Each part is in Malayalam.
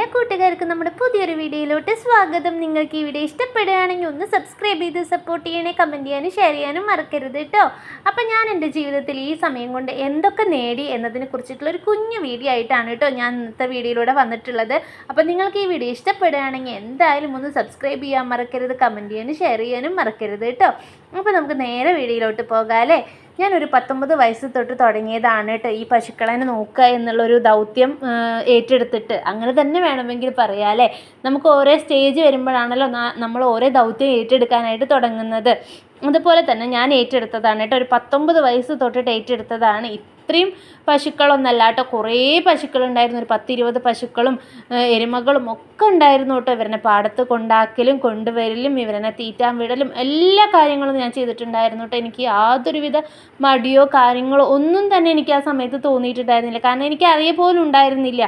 എല്ലാ കൂട്ടുകാർക്കും നമ്മുടെ പുതിയൊരു വീഡിയോയിലോട്ട് സ്വാഗതം. നിങ്ങൾക്ക് ഈ വീഡിയോ ഇഷ്ടപ്പെടുകയാണെങ്കിൽ ഒന്ന് സബ്സ്ക്രൈബ് ചെയ്ത് സപ്പോർട്ട് ചെയ്യണേ, കമൻറ്റ് ചെയ്യാനും ഷെയർ ചെയ്യാനും മറക്കരുത് കേട്ടോ. അപ്പം ഞാൻ എൻ്റെ ജീവിതത്തിൽ ഈ സമയം കൊണ്ട് എന്തൊക്കെ നേടി എന്നതിനെ കുറിച്ചിട്ടുള്ളൊരു കുഞ്ഞു വീഡിയോ ആയിട്ടാണ് കേട്ടോ ഞാൻ ഇന്നത്തെ വീഡിയോയിലൂടെ വന്നിട്ടുള്ളത്. അപ്പം നിങ്ങൾക്ക് ഈ വീഡിയോ ഇഷ്ടപ്പെടുകയാണെങ്കിൽ എന്തായാലും ഒന്ന് സബ്സ്ക്രൈബ് ചെയ്യാൻ മറക്കരുത്, കമൻറ്റ് ചെയ്യാനും ഷെയർ ചെയ്യാനും മറക്കരുത് കേട്ടോ. അപ്പോൾ നമുക്ക് നേരെ വീഡിയോയിലോട്ട് പോകാം അല്ലേ. ഞാനൊരു 19 വയസ്സ് തൊട്ട് തുടങ്ങിയതാണ് കേട്ടോ ഈ പശുക്കളെ നോക്കുക എന്നുള്ളൊരു ദൗത്യം ഏറ്റെടുത്തിട്ട്. അങ്ങനെ തന്നെ വേണമെങ്കിൽ പറയാം അല്ലേ. നമുക്ക് ഓരോ സ്റ്റേജ് വരുമ്പോഴാണല്ലോ നമ്മൾ ഓരോ ദൗത്യം ഏറ്റെടുക്കാനായിട്ട് തുടങ്ങുന്നത്. അതുപോലെ തന്നെ ഞാൻ ഏറ്റെടുത്തതാണ് കേട്ടോ. ഒരു 19 വയസ്സ് തൊട്ടിട്ട് ഏറ്റെടുത്തതാണ്. ഇത്രയും പശുക്കളൊന്നല്ല കേട്ടോ, കുറേ പശുക്കളുണ്ടായിരുന്നു. ഒരു 10-20 പശുക്കളും എരുമകളും ഒക്കെ ഉണ്ടായിരുന്നു കേട്ടോ. ഇവരെ പാടത്ത് കൊണ്ടാക്കലും കൊണ്ടുവരലും ഇവരെ തീറ്റാൻ വിടലും എല്ലാ കാര്യങ്ങളും ഞാൻ ചെയ്തിട്ടുണ്ടായിരുന്നു കേട്ടോ. എനിക്ക് യാതൊരുവിധ മടിയോ കാര്യങ്ങളോ ഒന്നും തന്നെ എനിക്ക് ആ സമയത്ത് തോന്നിയിട്ടുണ്ടായിരുന്നില്ല. കാരണം എനിക്ക് അറിയപ്പോലും ഉണ്ടായിരുന്നില്ല.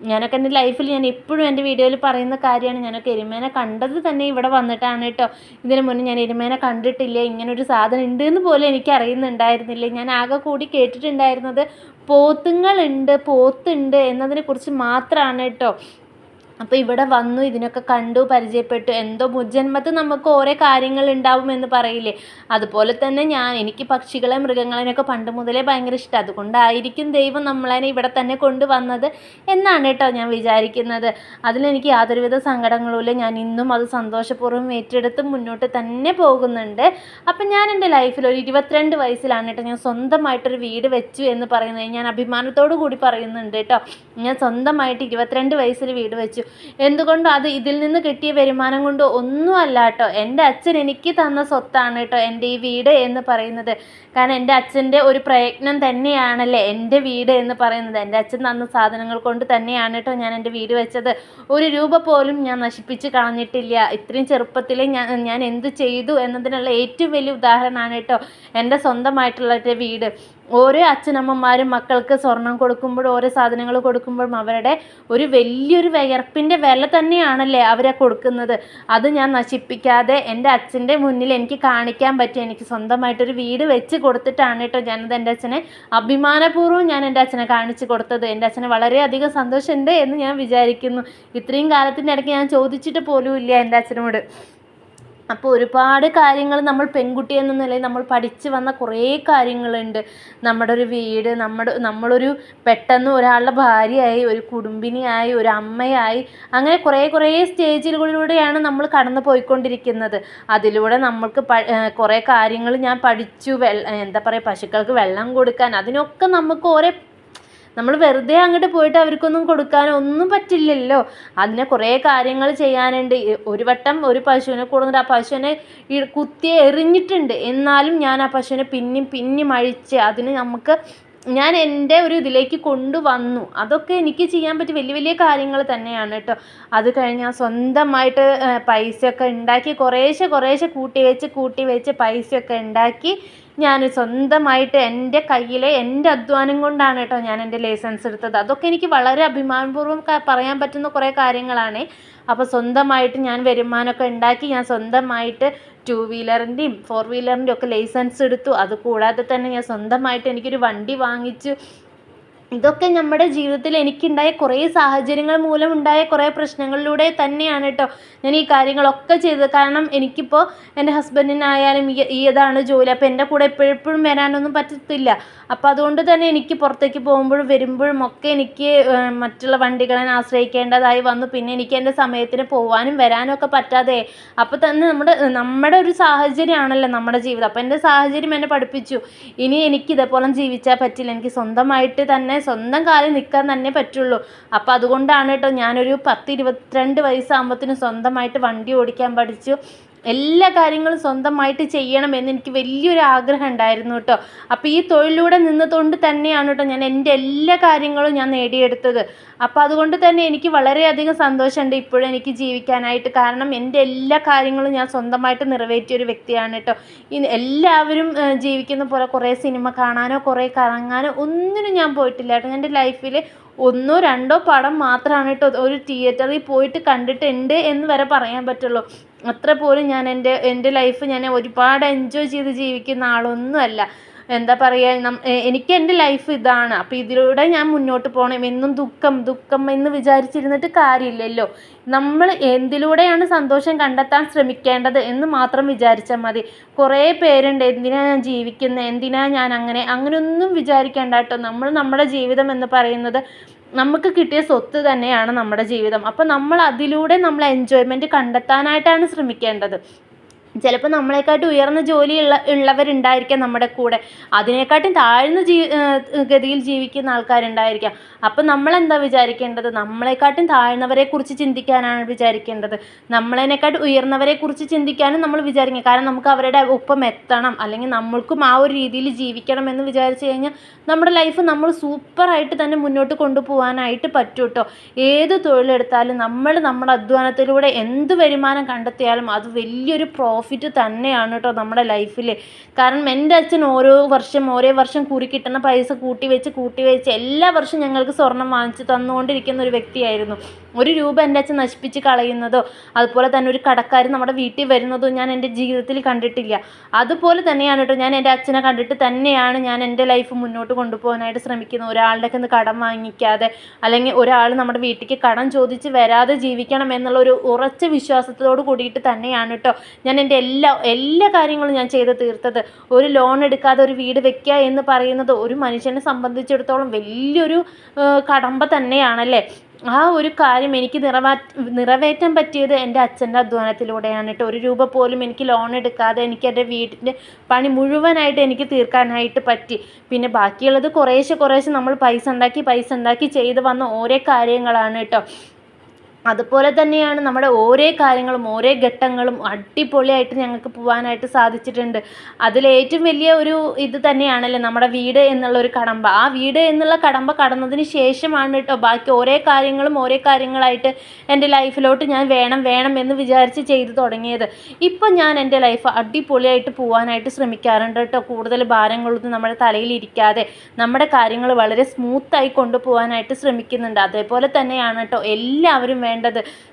ഞാനൊക്കെ എൻ്റെ ലൈഫിൽ ഞാൻ എപ്പോഴും എൻ്റെ വീഡിയോയിൽ പറയുന്ന കാര്യമാണ്, ഞാനൊക്കെ എരുമേനെ കണ്ടത് തന്നെ ഇവിടെ വന്നിട്ടാണ് കേട്ടോ. ഇതിന് മുന്നേ ഞാൻ എരുമേനെ കണ്ടിട്ടില്ല, ഇങ്ങനൊരു സാധനം ഉണ്ട് എന്ന് പോലും എനിക്ക് അറിയുന്നുണ്ടായിരുന്നില്ല. ഞാൻ ആകെ കൂടി കേട്ടിട്ടുണ്ടായിരുന്നത് പോത്തുണ്ട് എന്നതിനെക്കുറിച്ച് മാത്രമാണ് കേട്ടോ. അപ്പോൾ ഇവിടെ വന്നു, ഇതിനൊക്കെ കണ്ടു, പരിചയപ്പെട്ടു. എന്തോ മുജ്ജന്മത്ത് നമുക്ക് ഓരോ കാര്യങ്ങൾ ഉണ്ടാവുമെന്ന് പറയില്ലേ, അതുപോലെ തന്നെ എനിക്ക് പക്ഷികളെ മൃഗങ്ങളെയൊക്കെ പണ്ട് മുതലേ ഭയങ്കര ഇഷ്ടം. അതുകൊണ്ടായിരിക്കും ദൈവം നമ്മളെ ഇവിടെ തന്നെ കൊണ്ടുവന്നത് എന്നാണ് കേട്ടോ ഞാൻ വിചാരിക്കുന്നത്. അതിലെനിക്ക് യാതൊരുവിധ സങ്കടങ്ങളുമില്ല. ഞാൻ ഇന്നും അത് സന്തോഷപൂർവ്വം ഏറ്റെടുത്ത് മുന്നോട്ട് തന്നെ പോകുന്നുണ്ട്. അപ്പം ഞാൻ എൻ്റെ ലൈഫിൽ ഒരു 22 വയസ്സിലാണ് കേട്ടോ ഞാൻ സ്വന്തമായിട്ടൊരു വീട് വെച്ചു എന്ന് പറയുന്നത്. ഞാൻ അഭിമാനത്തോടു കൂടി പറയുന്നുണ്ട് കേട്ടോ. ഞാൻ സ്വന്തമായിട്ട് 22 വയസ്സിൽ വീട് വെച്ചു. എന്തുകൊണ്ടും അത് ഇതിൽ നിന്ന് കിട്ടിയ വരുമാനം കൊണ്ട് ഒന്നുമല്ല കേട്ടോ. എൻ്റെ അച്ഛൻ എനിക്ക് തന്ന സ്വത്താണ് കേട്ടോ എൻ്റെ ഈ വീട് എന്ന് പറയുന്നത്. കാരണം എൻ്റെ അച്ഛൻ്റെ ഒരു പ്രയത്നം തന്നെയാണല്ലേ എൻ്റെ വീട് എന്ന് പറയുന്നത്. എൻ്റെ അച്ഛൻ തന്ന സാധനങ്ങൾ കൊണ്ട് തന്നെയാണ് കേട്ടോ ഞാൻ എൻ്റെ വീട് വെച്ചത്. ഒരു രൂപ പോലും ഞാൻ നശിപ്പിച്ച് കളഞ്ഞിട്ടില്ല. ഇത്രയും ചെറുപ്പത്തിൽ ഞാൻ എന്ത് ചെയ്തു എന്നതിനുള്ള ഏറ്റവും വലിയ ഉദാഹരണമാണ് കേട്ടോ എൻ്റെ സ്വന്തമായിട്ടുള്ള വീട്. ഓരോ അച്ഛനമ്മമാരും മക്കൾക്ക് സ്വർണം കൊടുക്കുമ്പോൾ ഓരോ സാധനങ്ങൾ കൊടുക്കുമ്പോഴും അവരുടെ ഒരു വലിയൊരു വിയർപ്പിൻ്റെ വില തന്നെയാണല്ലേ അവരെ കൊടുക്കുന്നത്. അത് ഞാൻ നശിപ്പിക്കാതെ എൻ്റെ അച്ഛൻ്റെ മുന്നിൽ എനിക്ക് കാണിക്കാൻ പറ്റും. എനിക്ക് സ്വന്തമായിട്ടൊരു വീട് വെച്ച് കൊടുത്തിട്ടാണ് കേട്ടോ ഞാനത് എൻ്റെ അച്ഛനെ അഭിമാനപൂർവ്വം ഞാൻ എൻ്റെ അച്ഛനെ കാണിച്ചു കൊടുത്തത്. എൻ്റെ അച്ഛന് വളരെയധികം സന്തോഷമുണ്ട് എന്ന് ഞാൻ വിചാരിക്കുന്നു. ഇത്രയും കാലത്തിൻ്റെ ഇടയ്ക്ക് ഞാൻ ചോദിച്ചിട്ട് പോലും ഇല്ല എൻ്റെ അച്ഛനോട്. അപ്പോൾ ഒരുപാട് കാര്യങ്ങൾ നമ്മൾ പെൺകുട്ടി എന്ന നിലയിൽ നമ്മൾ പഠിച്ചു വന്ന കുറേ കാര്യങ്ങളുണ്ട്. നമ്മുടെ ഒരു വീട്, നമ്മളൊരു പെട്ടെന്ന് ഒരാളുടെ ഭാര്യയായി, ഒരു കുടുംബിനിയായി, ഒരു അമ്മയായി, അങ്ങനെ കുറേ സ്റ്റേജിലൂടെയാണ് നമ്മൾ കടന്നു പോയിക്കൊണ്ടിരിക്കുന്നത്. അതിലൂടെ നമ്മൾക്ക് കുറേ കാര്യങ്ങൾ ഞാൻ പഠിച്ചു. എന്താ പറയുക, പശുക്കൾക്ക് വെള്ളം കൊടുക്കാൻ, അതിനൊക്കെ നമുക്ക് നമ്മൾ വെറുതെ അങ്ങോട്ട് പോയിട്ട് അവർക്കൊന്നും കൊടുക്കാനോ ഒന്നും പറ്റില്ലല്ലോ. അതിനെ കുറേ കാര്യങ്ങൾ ചെയ്യാനുണ്ട്. ഒരു വട്ടം ഒരു പശുവിനെ കൊടുത്തിട്ട് ആ പശുവിനെ കുത്തി എറിഞ്ഞിട്ടുണ്ട്. എന്നാലും ഞാൻ ആ പശുവിനെ പിന്നെയും അഴിച്ച് അതിന് ഞാൻ എൻ്റെ ഒരു ഇതിലേക്ക് കൊണ്ടുവന്നു. അതൊക്കെ എനിക്ക് ചെയ്യാൻ പറ്റിയ വലിയ കാര്യങ്ങൾ തന്നെയാണ് കേട്ടോ. അത് കഴിഞ്ഞാൽ സ്വന്തമായിട്ട് പൈസയൊക്കെ ഉണ്ടാക്കി കുറേശ്ശെ കൂട്ടി വെച്ച് പൈസയൊക്കെ ഉണ്ടാക്കി ഞാൻ സ്വന്തമായിട്ട് എൻ്റെ കയ്യിലെ എൻ്റെ അധ്വാനം കൊണ്ടാണ് കേട്ടോ ഞാൻ എൻ്റെ ലൈസൻസ് എടുത്തത്. അതൊക്കെ എനിക്ക് വളരെ അഭിമാനപൂർവ്വം പറയാൻ പറ്റുന്ന കുറേ കാര്യങ്ങളാണ്. അപ്പോൾ സ്വന്തമായിട്ട് ഞാൻ വരുമാനമൊക്കെ ഉണ്ടാക്കി ഞാൻ സ്വന്തമായിട്ട് 2 വീലറിൻ്റെയും 4 വീലറിൻ്റെയും ഒക്കെ ലൈസൻസ് എടുത്തു. അതുകൂടാതെ തന്നെ ഞാൻ സ്വന്തമായിട്ട് എനിക്കൊരു വണ്ടി വാങ്ങിച്ചു. ഇതൊക്കെ നമ്മുടെ ജീവിതത്തിൽ എനിക്കുണ്ടായ കുറേ സാഹചര്യങ്ങൾ മൂലം ഉണ്ടായ കുറേ പ്രശ്നങ്ങളിലൂടെ തന്നെയാണ് കേട്ടോ ഞാൻ ഈ കാര്യങ്ങളൊക്കെ ചെയ്തത്. കാരണം എനിക്കിപ്പോൾ എൻ്റെ ഹസ്ബൻഡിനായാലും ഇതാണ് ജോലി. അപ്പോൾ എൻ്റെ കൂടെ എപ്പോഴും വരാനൊന്നും പറ്റത്തില്ല. അപ്പോൾ അതുകൊണ്ട് തന്നെ എനിക്ക് പുറത്തേക്ക് പോകുമ്പോഴും വരുമ്പോഴും ഒക്കെ എനിക്ക് മറ്റുള്ള വണ്ടികളെ ആശ്രയിക്കേണ്ടതായി വന്നു. പിന്നെ എനിക്ക് എൻ്റെ സമയത്തിന് പോകാനും വരാനും ഒക്കെ പറ്റാതെ. അപ്പോൾ തന്നെ നമ്മുടെ ഒരു സാഹചര്യമാണല്ലോ നമ്മുടെ ജീവിതം. അപ്പോൾ എൻ്റെ സാഹചര്യം എന്നെ പഠിപ്പിച്ചു, ഇനി എനിക്ക് ഇതേപോലെ ജീവിച്ചാൽ പറ്റില്ല. എനിക്ക് സ്വന്തമായിട്ട് തന്നെ സ്വന്തം കാലിൽ നിൽക്കാൻ തന്നെ പറ്റുള്ളൂ. അപ്പോൾ അതുകൊണ്ടാണ് കേട്ടോ ഞാനൊരു 10-22 വയസ്സാകുമ്പോഴത്തേനും സ്വന്തമായിട്ട് വണ്ടി ഓടിക്കാൻ പഠിച്ചു. എല്ലാ കാര്യങ്ങളും സ്വന്തമായിട്ട് ചെയ്യണമെന്ന് എനിക്ക് വലിയൊരു ആഗ്രഹം ഉണ്ടായിരുന്നു കേട്ടോ. അപ്പോൾ ഈ തൊഴിലിലൂടെ നിന്നതുകൊണ്ട് തന്നെയാണ് കേട്ടോ ഞാൻ എൻ്റെ എല്ലാ കാര്യങ്ങളും ഞാൻ നേടിയെടുത്തത്. അപ്പോൾ അതുകൊണ്ട് തന്നെ എനിക്ക് വളരെയധികം സന്തോഷമുണ്ട് ഇപ്പോഴും എനിക്ക് ജീവിക്കാനായിട്ട്. കാരണം എൻ്റെ എല്ലാ കാര്യങ്ങളും ഞാൻ സ്വന്തമായിട്ട് നിറവേറ്റിയൊരു വ്യക്തിയാണ് കേട്ടോ. എല്ലാവരും ജീവിക്കുന്ന പോലെ കുറേ സിനിമ കാണാനോ കുറേ കറങ്ങാനോ ഒന്നിനും ഞാൻ പോയിട്ടില്ല കേട്ടോ. എൻ്റെ ലൈഫിൽ 1-2 പടം മാത്രമാണ് കേട്ടോ ഒരു തിയേറ്ററിൽ പോയിട്ട് കണ്ടിട്ടുണ്ട് എന്ന് വരെ പറയാൻ പറ്റുള്ളൂ. അത്ര പോലും ഞാൻ എൻ്റെ ലൈഫ് ഞാൻ ഒരുപാട് എൻജോയ് ചെയ്ത് ജീവിക്കുന്ന ആളൊന്നുമല്ല. എന്താ പറയുക, എനിക്ക് എൻ്റെ ലൈഫ് ഇതാണ്, അപ്പോൾ ഇതിലൂടെ ഞാൻ മുന്നോട്ട് പോകണം. എന്നും ദുഃഖം ദുഃഖം എന്ന് വിചാരിച്ചിരുന്നിട്ട് കാര്യമില്ലല്ലോ. നമ്മൾ എന്തിലൂടെയാണ് സന്തോഷം കണ്ടെത്താൻ ശ്രമിക്കേണ്ടത് എന്ന് മാത്രം വിചാരിച്ചാൽ മതി. കുറേ പേരുണ്ട് എന്തിനാ ഞാൻ ജീവിക്കുന്നത്, എന്തിനാ ഞാൻ അങ്ങനെയൊന്നും വിചാരിക്കേണ്ട കേട്ടോ. നമ്മുടെ ജീവിതം എന്ന് പറയുന്നത് നമുക്ക് കിട്ടിയ സ്വത്ത് തന്നെയാണ് നമ്മുടെ ജീവിതം. അപ്പോൾ നമ്മൾ അതിലൂടെ നമ്മൾ എൻജോയ്മെൻറ്റ് കണ്ടെത്താനായിട്ടാണ് ശ്രമിക്കേണ്ടത്. ചിലപ്പോൾ നമ്മളെക്കാട്ടും ഉയർന്ന ഉള്ളവരുണ്ടായിരിക്കാം നമ്മുടെ കൂടെ, അതിനെക്കാട്ടും താഴ്ന്ന ഗതിയിൽ ജീവിക്കുന്ന ആൾക്കാരുണ്ടായിരിക്കാം. അപ്പം നമ്മളെന്താ വിചാരിക്കേണ്ടത്? നമ്മളെക്കാട്ടും താഴ്ന്നവരെക്കുറിച്ച് ചിന്തിക്കാനാണ് വിചാരിക്കേണ്ടത്. നമ്മളതിനെക്കാട്ടും ഉയർന്നവരെക്കുറിച്ച് ചിന്തിക്കാനും നമ്മൾ വിചാരിക്കുക. കാരണം നമുക്ക് അവരുടെ ഒപ്പം എത്തണം, അല്ലെങ്കിൽ നമ്മൾക്കും ആ ഒരു രീതിയിൽ ജീവിക്കണം എന്ന് വിചാരിച്ചു കഴിഞ്ഞാൽ നമ്മുടെ ലൈഫ് നമ്മൾ സൂപ്പറായിട്ട് തന്നെ മുന്നോട്ട് കൊണ്ടുപോകാനായിട്ട് പറ്റും കേട്ടോ. ഏത് തൊഴിലെടുത്താലും നമ്മുടെ അധ്വാനത്തിലൂടെ എന്ത് വരുമാനം കണ്ടെത്തിയാലും അത് വലിയൊരു പ്രോഫിറ്റ് തന്നെയാണ് കേട്ടോ നമ്മുടെ ലൈഫിൽ. കാരണം എൻ്റെ അച്ഛൻ ഓരോ വർഷം കൂടി കിട്ടുന്ന പൈസ കൂട്ടി വെച്ച് എല്ലാ വർഷവും ഞങ്ങൾക്ക് സ്വർണം വാങ്ങിച്ച് തന്നുകൊണ്ടിരിക്കുന്ന ഒരു വ്യക്തിയായിരുന്നു. ഒരു രൂപ എൻ്റെ അച്ഛൻ നശിപ്പിച്ച് കളയുന്നതോ അതുപോലെ തന്നെ ഒരു കടക്കാർ നമ്മുടെ വീട്ടിൽ വരുന്നതോ ഞാൻ എൻ്റെ ജീവിതത്തിൽ കണ്ടിട്ടില്ല. അതുപോലെ തന്നെയാണ് കേട്ടോ ഞാൻ എൻ്റെ അച്ഛനെ കണ്ടിട്ട് തന്നെയാണ് ഞാൻ എൻ്റെ ലൈഫ് മുന്നോട്ട് കൊണ്ടുപോകാനായിട്ട് ശ്രമിക്കുന്നത്. ഒരാളുടെ നിന്ന് കടം വാങ്ങിക്കാതെ, അല്ലെങ്കിൽ ഒരാൾ നമ്മുടെ വീട്ടിലേക്ക് കടം ചോദിച്ച് വരാതെ ജീവിക്കണം എന്നുള്ള ഒരു ഉറച്ച വിശ്വാസത്തോട് കൂടിയിട്ട് തന്നെയാണ് കേട്ടോ ഞാൻ എൻ്റെ എല്ലാ കാര്യങ്ങളും ഞാൻ ചെയ്ത് തീർത്തത്. ഒരു ലോൺ എടുക്കാതെ ഒരു വീട് വെക്കുക എന്ന് പറയുന്നത് ഒരു മനുഷ്യനെ സംബന്ധിച്ചിടത്തോളം വലിയൊരു കടമ്പ തന്നെയാണല്ലേ. ആ ഒരു കാര്യം എനിക്ക് നിറവേറ്റാൻ പറ്റിയത് എൻ്റെ അച്ഛൻ്റെ അധ്വാനത്തിലൂടെയാണ് കേട്ടോ. ഒരു രൂപ പോലും എനിക്ക് ലോൺ എടുക്കാതെ എനിക്ക് എൻ്റെ വീടിൻ്റെ പണി മുഴുവനായിട്ട് എനിക്ക് തീർക്കാനായിട്ട് പറ്റി. പിന്നെ ബാക്കിയുള്ളത് കുറേശ്ശെ നമ്മൾ പൈസ ഉണ്ടാക്കി ചെയ്ത് വന്ന ഓരോ കാര്യങ്ങളാണ് കേട്ടോ. അതുപോലെ തന്നെയാണ് നമ്മുടെ ഓരോ കാര്യങ്ങളും ഓരോ ഘട്ടങ്ങളും അടിപൊളിയായിട്ട് ഞങ്ങൾക്ക് പോകാനായിട്ട് സാധിച്ചിട്ടുണ്ട്. അതിലേറ്റവും വലിയ ഒരു ഇത് തന്നെയാണല്ലോ നമ്മുടെ വീട് എന്നുള്ളൊരു കടമ്പ. ആ വീട് എന്നുള്ള കടമ്പ കടന്നതിന് ശേഷമാണ് കേട്ടോ ബാക്കി ഓരോ കാര്യങ്ങളായിട്ട് എൻ്റെ ലൈഫിലോട്ട് ഞാൻ വേണം എന്ന് വിചാരിച്ച് ചെയ്തു തുടങ്ങിയത്. ഇപ്പം ഞാൻ എൻ്റെ ലൈഫ് അടിപൊളിയായിട്ട് പോകാനായിട്ട് ശ്രമിക്കാറുണ്ട് കേട്ടോ. കൂടുതൽ ഭാരങ്ങളൊന്നും നമ്മുടെ തലയിൽ ഇരിക്കാതെ നമ്മുടെ കാര്യങ്ങൾ വളരെ സ്മൂത്തായി കൊണ്ടുപോകാനായിട്ട് ശ്രമിക്കുന്നുണ്ട്. അതേപോലെ തന്നെയാണ് കേട്ടോ എല്ലാവരും വേണ്ടത്.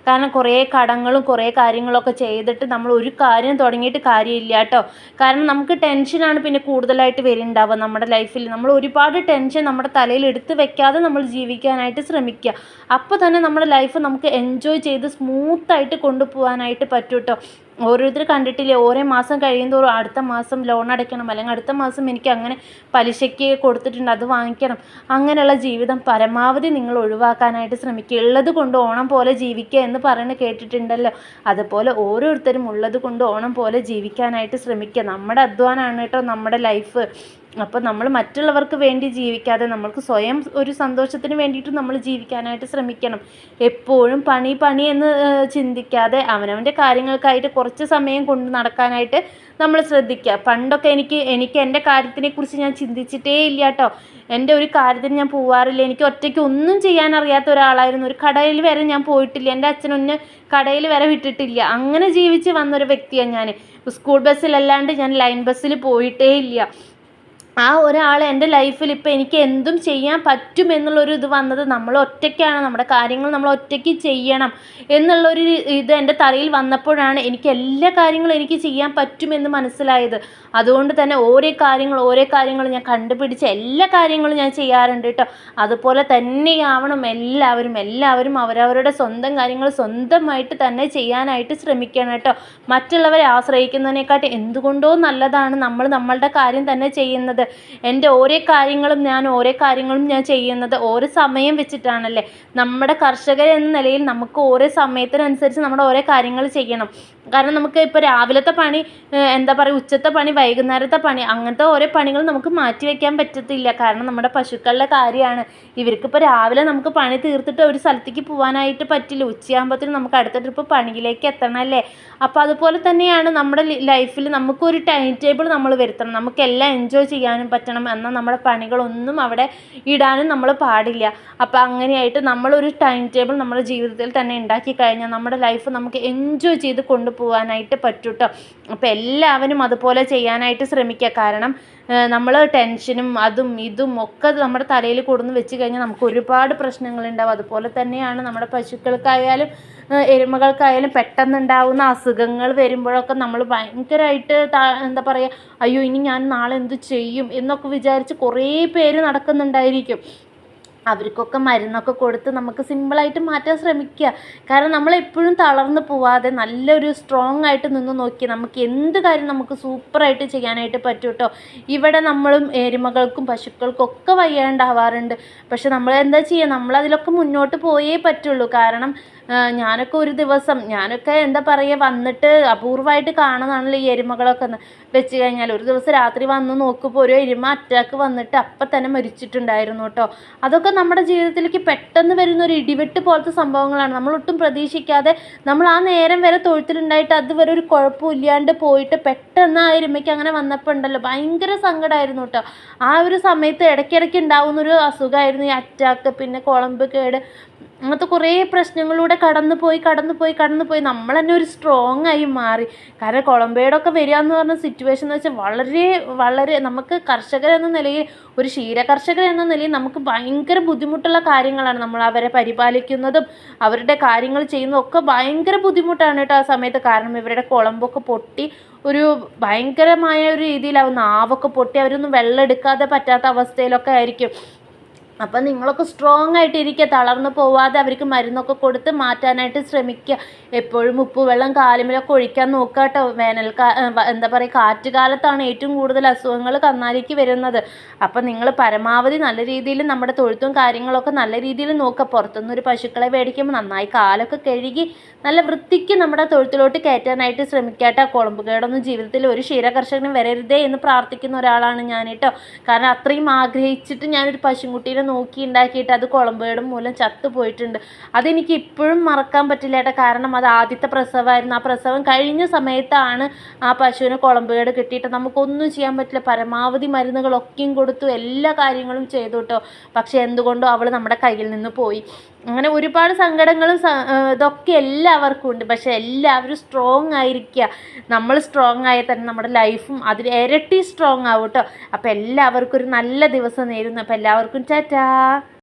കാരണം കുറേ കടങ്ങളും കുറേ കാര്യങ്ങളൊക്കെ ചെയ്തിട്ട് നമ്മൾ ഒരു കാര്യം തുടങ്ങിയിട്ട് കാര്യമില്ല കേട്ടോ. കാരണം നമുക്ക് ടെൻഷനാണ് പിന്നെ കൂടുതലായിട്ട് വരുന്നുണ്ടാവുക നമ്മുടെ ലൈഫിൽ. നമ്മൾ ഒരുപാട് ടെൻഷൻ നമ്മുടെ തലയിൽ എടുത്ത് വെക്കാതെ നമ്മൾ ജീവിക്കാനായിട്ട് ശ്രമിക്കുക. അപ്പോൾ തന്നെ നമ്മുടെ ലൈഫ് നമുക്ക് എൻജോയ് ചെയ്ത് സ്മൂത്തായിട്ട് കൊണ്ടുപോകാനായിട്ട് പറ്റും കേട്ടോ. ഓരോരുത്തർ കണ്ടിട്ടില്ലേ, ഓരോ മാസം കഴിയുന്തോറും അടുത്ത മാസം ലോൺ അടയ്ക്കണം, അല്ലെങ്കിൽ അടുത്ത മാസം എനിക്ക് അങ്ങനെ പലിശയ്ക്ക് കൊടുത്തിട്ടുണ്ട് അത് വാങ്ങിക്കണം. അങ്ങനെയുള്ള ജീവിതം പരമാവധി നിങ്ങൾ ഒഴിവാക്കാനായിട്ട് ശ്രമിക്കുക. ഉള്ളത് കൊണ്ട് ഓണം പോലെ ജീവിക്കുക എന്ന് പറയുന്നത് കേട്ടിട്ടുണ്ടല്ലോ. അതുപോലെ ഓരോരുത്തരും ഉള്ളത് കൊണ്ട് ഓണം പോലെ ജീവിക്കാനായിട്ട് ശ്രമിക്കുക. നമ്മുടെ അധ്വാനമാണ് കേട്ടോ നമ്മുടെ ലൈഫ്. അപ്പോൾ നമ്മൾ മറ്റുള്ളവർക്ക് വേണ്ടി ജീവിക്കാതെ നമ്മൾക്ക് സ്വയം ഒരു സന്തോഷത്തിന് വേണ്ടിയിട്ട് നമ്മൾ ജീവിക്കാനായിട്ട് ശ്രമിക്കണം. എപ്പോഴും പണി എന്ന് ചിന്തിക്കാതെ അവനവൻ്റെ കാര്യങ്ങൾക്കായിട്ട് കുറച്ച് സമയം കൊണ്ട് നടക്കാനായിട്ട് നമ്മൾ ശ്രദ്ധിക്കുക. പണ്ടൊക്കെ എനിക്ക് എൻ്റെ കാര്യത്തിനെക്കുറിച്ച് ഞാൻ ചിന്തിച്ചിട്ടേ ഇല്ല കേട്ടോ. എൻ്റെ ഒരു കാര്യത്തിന് ഞാൻ പോവാറില്ല. എനിക്ക് ഒറ്റയ്ക്ക് ഒന്നും ചെയ്യാൻ അറിയാത്ത ഒരാളായിരുന്നു. ഒരു കടയിൽ വരെ ഞാൻ പോയിട്ടില്ല. എൻ്റെ അച്ഛനൊന്ന് കടയിൽ വരെ വിട്ടിട്ടില്ല. അങ്ങനെ ജീവിച്ച് വന്നൊരു വ്യക്തിയാണ് ഞാൻ. സ്കൂൾ ബസ്സിലല്ലാണ്ട് ഞാൻ ലൈൻ ബസ്സിൽ പോയിട്ടേ ഇല്ല. ആ ഒരാൾ എൻ്റെ ലൈഫിൽ ഇപ്പോൾ എനിക്ക് എന്തും ചെയ്യാൻ പറ്റുമെന്നുള്ളൊരു ഇത് വന്നത് നമ്മൾ ഒറ്റയ്ക്കാണ്, നമ്മുടെ കാര്യങ്ങൾ നമ്മൾ ഒറ്റയ്ക്ക് ചെയ്യണം എന്നുള്ളൊരു ഇത് എൻ്റെ തലയിൽ വന്നപ്പോഴാണ് എനിക്ക് എല്ലാ കാര്യങ്ങളും എനിക്ക് ചെയ്യാൻ പറ്റുമെന്ന് മനസ്സിലായത്. അതുകൊണ്ട് തന്നെ ഓരോ കാര്യങ്ങൾ ഞാൻ കണ്ടുപിടിച്ച് എല്ലാ കാര്യങ്ങളും ഞാൻ ചെയ്യാറുണ്ട് കേട്ടോ. അതുപോലെ തന്നെയാവണം എല്ലാവരും അവരവരുടെ സ്വന്തം കാര്യങ്ങൾ സ്വന്തമായിട്ട് തന്നെ ചെയ്യാനായിട്ട് ശ്രമിക്കണം കേട്ടോ. മറ്റുള്ളവരെ ആശ്രയിക്കുന്നതിനെക്കാട്ടി എന്തുകൊണ്ടോ നല്ലതാണ് നമ്മൾ നമ്മളുടെ കാര്യം തന്നെ ചെയ്യുന്നത്. എൻ്റെ ഓരോ കാര്യങ്ങളും ഞാൻ ചെയ്യുന്നത് ഓരോ സമയം വെച്ചിട്ടാണല്ലേ. നമ്മുടെ കർഷകർ എന്ന നിലയിൽ നമുക്ക് ഓരോ സമയത്തിനനുസരിച്ച് നമ്മുടെ ഓരോ കാര്യങ്ങൾ ചെയ്യണം. കാരണം നമുക്ക് ഇപ്പോൾ രാവിലത്തെ പണി, എന്താ പറയുക, ഉച്ചത്തെ പണി, വൈകുന്നേരത്തെ പണി, അങ്ങനത്തെ ഓരോ പണികൾ നമുക്ക് മാറ്റി വയ്ക്കാൻ പറ്റത്തില്ല. കാരണം നമ്മുടെ പശുക്കളുടെ കാര്യമാണ്. ഇവർക്കിപ്പോൾ രാവിലെ നമുക്ക് പണി തീർത്തിട്ട് ഒരു സ്ഥലത്തേക്ക് പോകാനായിട്ട് പറ്റില്ല. ഉച്ചയാകുമ്പോഴത്തേനും നമുക്ക് അടുത്ത ട്രിപ്പ് പണിയിലേക്ക് എത്തണമല്ലേ. അപ്പോൾ അതുപോലെ തന്നെയാണ് നമ്മുടെ ലൈഫിൽ നമുക്കൊരു ടൈം ടേബിൾ നമ്മൾ വരുത്തണം. നമുക്കെല്ലാം എൻജോയ് ചെയ്യാനും പറ്റണം. എന്നാൽ നമ്മുടെ പണികളൊന്നും അവിടെ ഇടാനും നമ്മൾ പാടില്ല. അപ്പോൾ അങ്ങനെയായിട്ട് നമ്മളൊരു ടൈം ടേബിൾ നമ്മുടെ ജീവിതത്തിൽ തന്നെ ഉണ്ടാക്കി കഴിഞ്ഞാൽ നമ്മുടെ ലൈഫ് നമുക്ക് എൻജോയ് ചെയ്ത് കൊണ്ടുപോകാനായിട്ട് പറ്റും കേട്ടോ. അപ്പോൾ എല്ലാവരും അതുപോലെ ചെയ്യാനായിട്ട് ശ്രമിക്കുക. കാരണം നമ്മൾ ടെൻഷനും അതും ഇതും ഒക്കെ നമ്മുടെ തലയിൽ കൊടുന്ന് വെച്ച് കഴിഞ്ഞാൽ നമുക്ക് ഒരുപാട് പ്രശ്നങ്ങളുണ്ടാവും. അതുപോലെ തന്നെയാണ് നമ്മുടെ പശുക്കൾക്കായാലും എരുമകൾക്കായാലും പെട്ടെന്നുണ്ടാവുന്ന അസുഖങ്ങൾ വരുമ്പോഴൊക്കെ നമ്മൾ ഭയങ്കരമായിട്ട് എന്താ പറയുക, അയ്യോ ഇനി ഞാൻ നാളെ എന്ത് ചെയ്യും എന്നൊക്കെ വിചാരിച്ച് കുറേ പേര് നടക്കുന്നുണ്ടായിരിക്കും. അവർക്കൊക്കെ മരുന്നൊക്കെ കൊടുത്ത് നമുക്ക് സിമ്പിളായിട്ട് മാറ്റാൻ ശ്രമിക്കുക. കാരണം നമ്മളെപ്പോഴും തളർന്ന് പോവാതെ നല്ലൊരു സ്ട്രോങ് ആയിട്ട് നിന്ന് നോക്കി നമുക്ക് എന്ത് കാര്യം നമുക്ക് സൂപ്പറായിട്ട് ചെയ്യാനായിട്ട് പറ്റും കേട്ടോ. ഇവിടെ നമ്മളും എരുമകൾക്കും പശുക്കൾക്കും ഒക്കെ വയ്യാണ്ടാവാറുണ്ട്. പക്ഷെ നമ്മൾ എന്താ ചെയ്യുക, നമ്മളതിലൊക്കെ മുന്നോട്ട് പോയേ പറ്റുള്ളൂ. കാരണം ഞാനൊക്കെ ഒരു ദിവസം എന്താ പറയുക, വന്നിട്ട് അപൂർവമായിട്ട് കാണുന്നതാണല്ലോ ഈ എരുമകളൊക്കെ വെച്ച് കഴിഞ്ഞാൽ. ഒരു ദിവസം രാത്രി വന്ന് നോക്കുമ്പോൾ ഒരു എരുമ അറ്റാക്ക് വന്നിട്ട് അപ്പം തന്നെ മരിച്ചിട്ടുണ്ടായിരുന്നു കേട്ടോ. അതൊക്കെ നമ്മുടെ ജീവിതത്തിലേക്ക് പെട്ടെന്ന് വരുന്ന ഒരു ഇടിവെട്ട് പോലത്തെ സംഭവങ്ങളാണ്. നമ്മളൊട്ടും പ്രതീക്ഷിക്കാതെ നമ്മൾ ആ നേരം വരെ തൊഴുത്തിലുണ്ടായിട്ട് അതുവരെ ഒരു കുഴപ്പമില്ലാണ്ട് പോയിട്ട് പെട്ടെന്ന് ആ എരുമയ്ക്ക് അങ്ങനെ വന്നപ്പോൾ ഉണ്ടല്ലോ ഭയങ്കര സങ്കടമായിരുന്നു കേട്ടോ. ആ ഒരു സമയത്ത് ഇടയ്ക്കിടയ്ക്ക് ഉണ്ടാവുന്നൊരു അസുഖമായിരുന്നു ഈ അറ്റാക്ക്, പിന്നെ കുളമ്പ് കേട്, അങ്ങനത്തെ കുറേ പ്രശ്നങ്ങളിലൂടെ കടന്നു പോയി നമ്മൾ തന്നെ ഒരു സ്ട്രോങ് ആയി മാറി. കാരണം കുളമ്പേടൊക്കെ വരിക എന്ന് പറഞ്ഞ സിറ്റുവേഷൻ എന്ന് വെച്ചാൽ വളരെ വളരെ നമുക്ക് കർഷകരെന്ന നിലയിൽ, ഒരു ക്ഷീരകർഷകർ എന്ന നിലയിൽ നമുക്ക് ഭയങ്കര ബുദ്ധിമുട്ടുള്ള കാര്യങ്ങളാണ്. നമ്മൾ അവരെ പരിപാലിക്കുന്നതും അവരുടെ കാര്യങ്ങൾ ചെയ്യുന്നതും ഒക്കെ ഭയങ്കര ബുദ്ധിമുട്ടാണ് കേട്ടോ ആ സമയത്ത്. കാരണം ഇവരുടെ കുളമ്പൊക്കെ പൊട്ടി ഒരു ഭയങ്കരമായ ഒരു രീതിയിലാവും, നാവൊക്കെ പൊട്ടി അവരൊന്നും വെള്ളം എടുക്കാതെ പറ്റാത്ത അവസ്ഥയിലൊക്കെ ആയിരിക്കും. അപ്പം നിങ്ങളൊക്കെ സ്ട്രോങ് ആയിട്ടിരിക്കുക, തളർന്നു പോവാതെ അവർക്ക് മരുന്നൊക്കെ കൊടുത്ത് മാറ്റാനായിട്ട് ശ്രമിക്കുക. എപ്പോഴും ഉപ്പുവെള്ളം കാലുമേലൊക്കെ ഒഴിക്കാൻ നോക്കുക കേട്ടോ. എന്താ പറയുക, കാറ്റുകാലത്താണ് ഏറ്റവും കൂടുതൽ അസുഖങ്ങൾ കന്നാലിക്ക് വരുന്നത്. അപ്പം നിങ്ങൾ പരമാവധി നല്ല രീതിയിൽ നമ്മുടെ തൊഴുത്തും കാര്യങ്ങളൊക്കെ നല്ല രീതിയിൽ നോക്കുക. പുറത്തുനിന്നൊരു പശുക്കളെ മേടിക്കുമ്പോൾ നന്നായി കാലൊക്കെ കഴുകി നല്ല വൃത്തിക്ക് നമ്മുടെ തൊഴുത്തിലോട്ട് കയറ്റാനായിട്ട് ശ്രമിക്കുക കേട്ടോ. കുളമ്പ് കേടൊന്നും ജീവിതത്തിൽ ഒരു ക്ഷീരകർഷകനും വരരുതേ എന്ന് പ്രാർത്ഥിക്കുന്ന ഒരാളാണ് ഞാൻ കേട്ടോ. കാരണം അത്രയും ആഗ്രഹിച്ചിട്ട് ഞാനൊരു പശുക്കുട്ടീനെ നോക്കി ഉണ്ടാക്കിയിട്ട് അത് കുളമ്പേടും മൂലം ചത്തുപോയിട്ടുണ്ട്. അതെനിക്ക് ഇപ്പോഴും മറക്കാൻ പറ്റില്ല കേട്ടോ. കാരണം അത് ആദ്യത്തെ പ്രസവമായിരുന്നു. ആ പ്രസവം കഴിഞ്ഞ സമയത്താണ് ആ പശുവിന് കുളമ്പേട് കിട്ടിയിട്ട് നമുക്കൊന്നും ചെയ്യാൻ പറ്റില്ല. പരമാവധി മരുന്നുകളൊക്കെയും കൊടുത്തു, എല്ലാ കാര്യങ്ങളും ചെയ്തു കേട്ടോ. പക്ഷെ എന്തുകൊണ്ടോ അവൾ നമ്മുടെ കയ്യിൽ നിന്ന് പോയി. അങ്ങനെ ഒരുപാട് സങ്കടങ്ങളും ഇതൊക്കെ എല്ലാവർക്കും ഉണ്ട്. പക്ഷെ എല്ലാവരും സ്ട്രോങ് ആയിരിക്കുക. നമ്മൾ സ്ട്രോങ് ആയാൽ തന്നെ നമ്മുടെ ലൈഫും അതിൽ ഇരട്ടി സ്ട്രോങ് ആവും കേട്ടോ. അപ്പോൾ എല്ലാവർക്കും ഒരു നല്ല ദിവസം നേരുന്നു. അപ്പോൾ എല്ലാവർക്കും ടാറ്റാ.